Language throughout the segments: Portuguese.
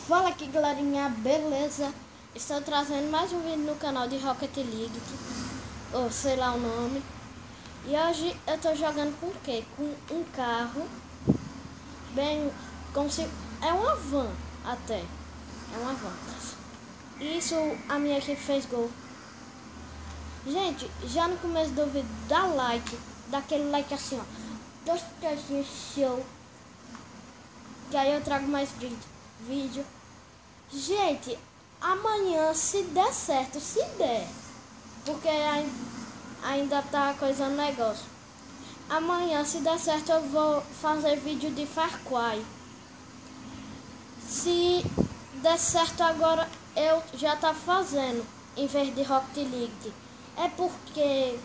Fala aqui, galerinha, beleza? Estou trazendo mais um vídeo no canal de Rocket League, ou sei lá o nome. E hoje eu tô jogando com o quê? Com um carro, bem, como se... é uma van até, é uma van. Isso, a minha equipe fez gol. Gente, já no começo do vídeo, dá like, dá aquele like assim, ó. Tostadinho show. Que aí eu trago mais vídeo. Gente, amanhã, se der certo, se der, porque ainda tá coisando o negócio. Amanhã, se der certo, eu vou fazer vídeo de Far Cry. Se der certo agora, eu já tá fazendo, em vez de Rocket League. É porque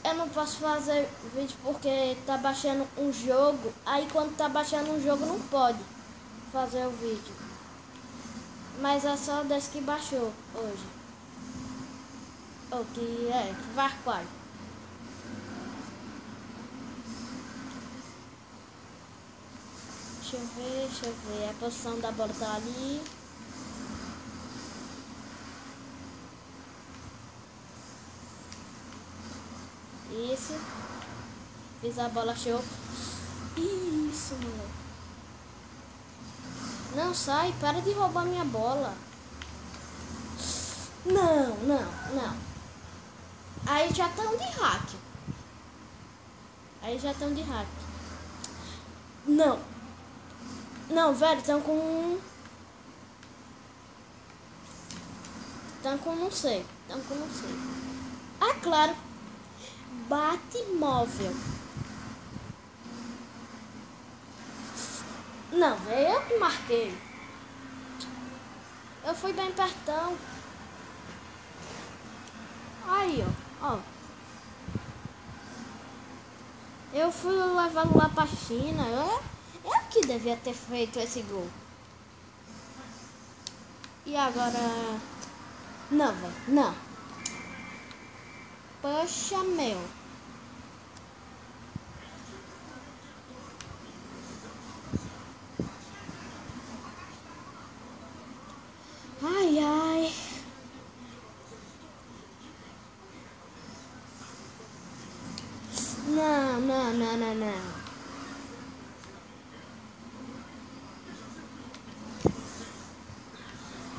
eu não posso fazer vídeo porque tá baixando um jogo. Aí quando tá baixando um jogo não pode fazer o vídeo. Mas é só desse que baixou hoje. O que é? Far Cry. Deixa eu ver. A posição da bola tá ali. Isso. Fiz a bola, show. Isso, moleque. Não, sai, para de roubar minha bola. Não. Aí já estão de hack. Não, velho, estão com não sei. Ah, claro. Bate móvel. Não, velho, eu que marquei. Eu fui bem pertão. Aí, ó. Eu fui levando lá pra China. Eu que devia ter feito esse gol. E agora... Não, velho, não. Poxa, meu. Ai. Não.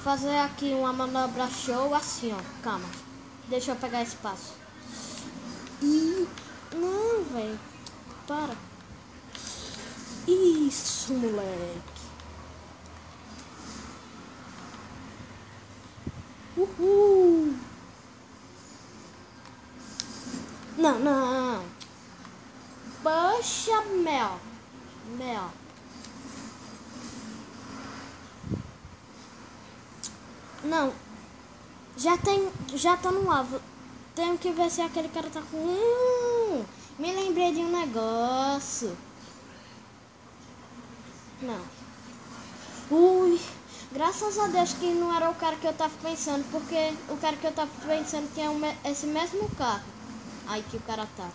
Fazer aqui uma manobra show assim, ó. Calma. Deixa eu pegar espaço. Não, velho. Para. Isso, moleque. Uhul. Não. Poxa, mel. Não. Já tá no alvo. Tenho que ver se aquele cara tá com... me lembrei de um negócio. Não. Ui. Graças a Deus que não era o cara que eu tava pensando. Porque o cara que eu tava pensando tinha esse mesmo carro. Aí que o cara tá.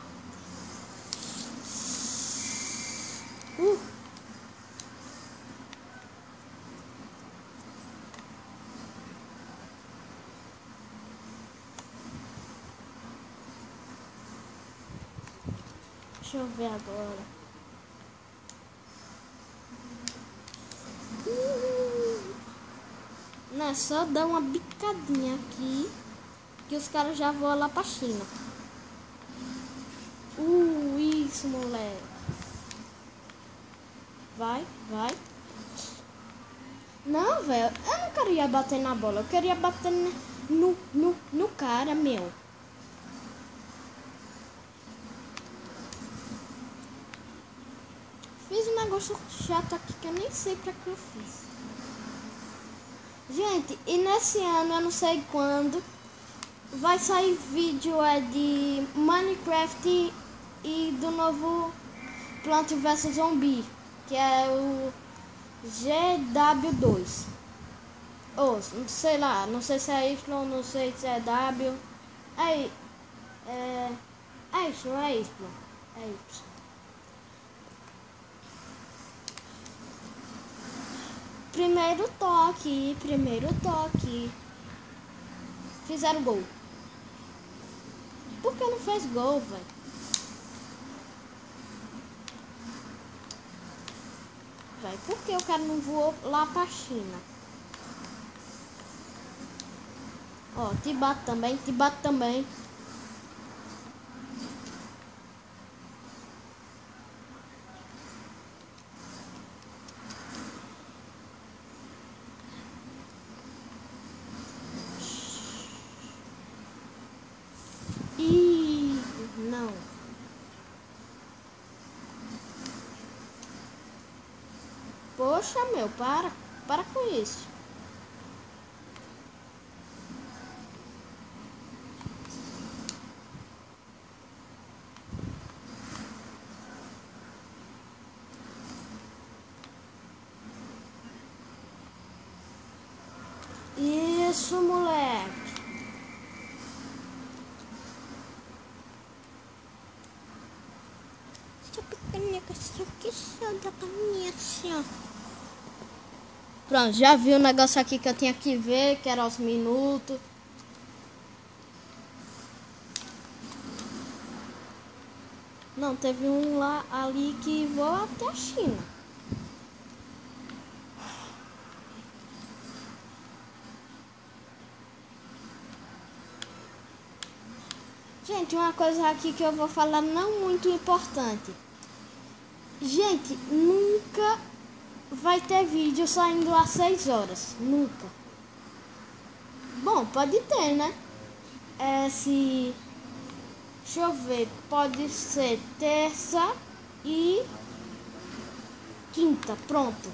Deixa eu ver agora. Não, é só dar uma bicadinha aqui que os caras já voam lá pra China. Isso, moleque. Vai. Não, velho, eu não queria bater na bola. Eu queria bater no cara, meu. Fiz um negócio chato aqui que eu nem sei pra que eu fiz. Gente, e nesse ano, eu não sei quando, vai sair vídeo de Minecraft e do novo Plants vs Zombies, que é o GW2. Ou, sei lá, não sei se é Y, não sei se é W. É Y. primeiro toque. Fizeram gol. Por que não fez gol, velho? Por que o cara não voou lá pra China? Ó, te bato também. Ih, não. Poxa, meu, para com isso. Isso, moleque. Pronto, já vi o negócio aqui que eu tinha que ver, que era os minutos. Não, teve um lá ali que voa até a China. Gente, uma coisa aqui que eu vou falar não muito importante. Gente, nunca vai ter vídeo saindo às 6 horas. Nunca. Bom, pode ter, né? Deixa eu ver. Pode ser terça e quinta. Pronto.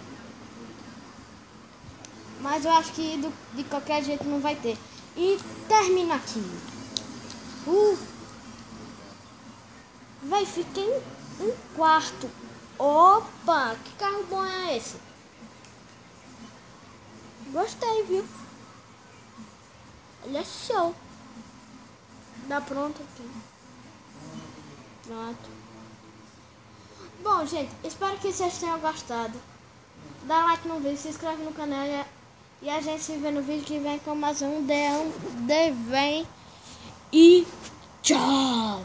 Mas eu acho que de qualquer jeito não vai ter. E termina aqui. Vai ficar em quarto. Opa, que carro bom é esse? Gostei, viu? Ele é show. Dá pronto aqui. Pronto. Bom, gente, espero que vocês tenham gostado. Dá like no vídeo, se inscreve no canal e a gente se vê no vídeo que vem com mais um D1. E tchau!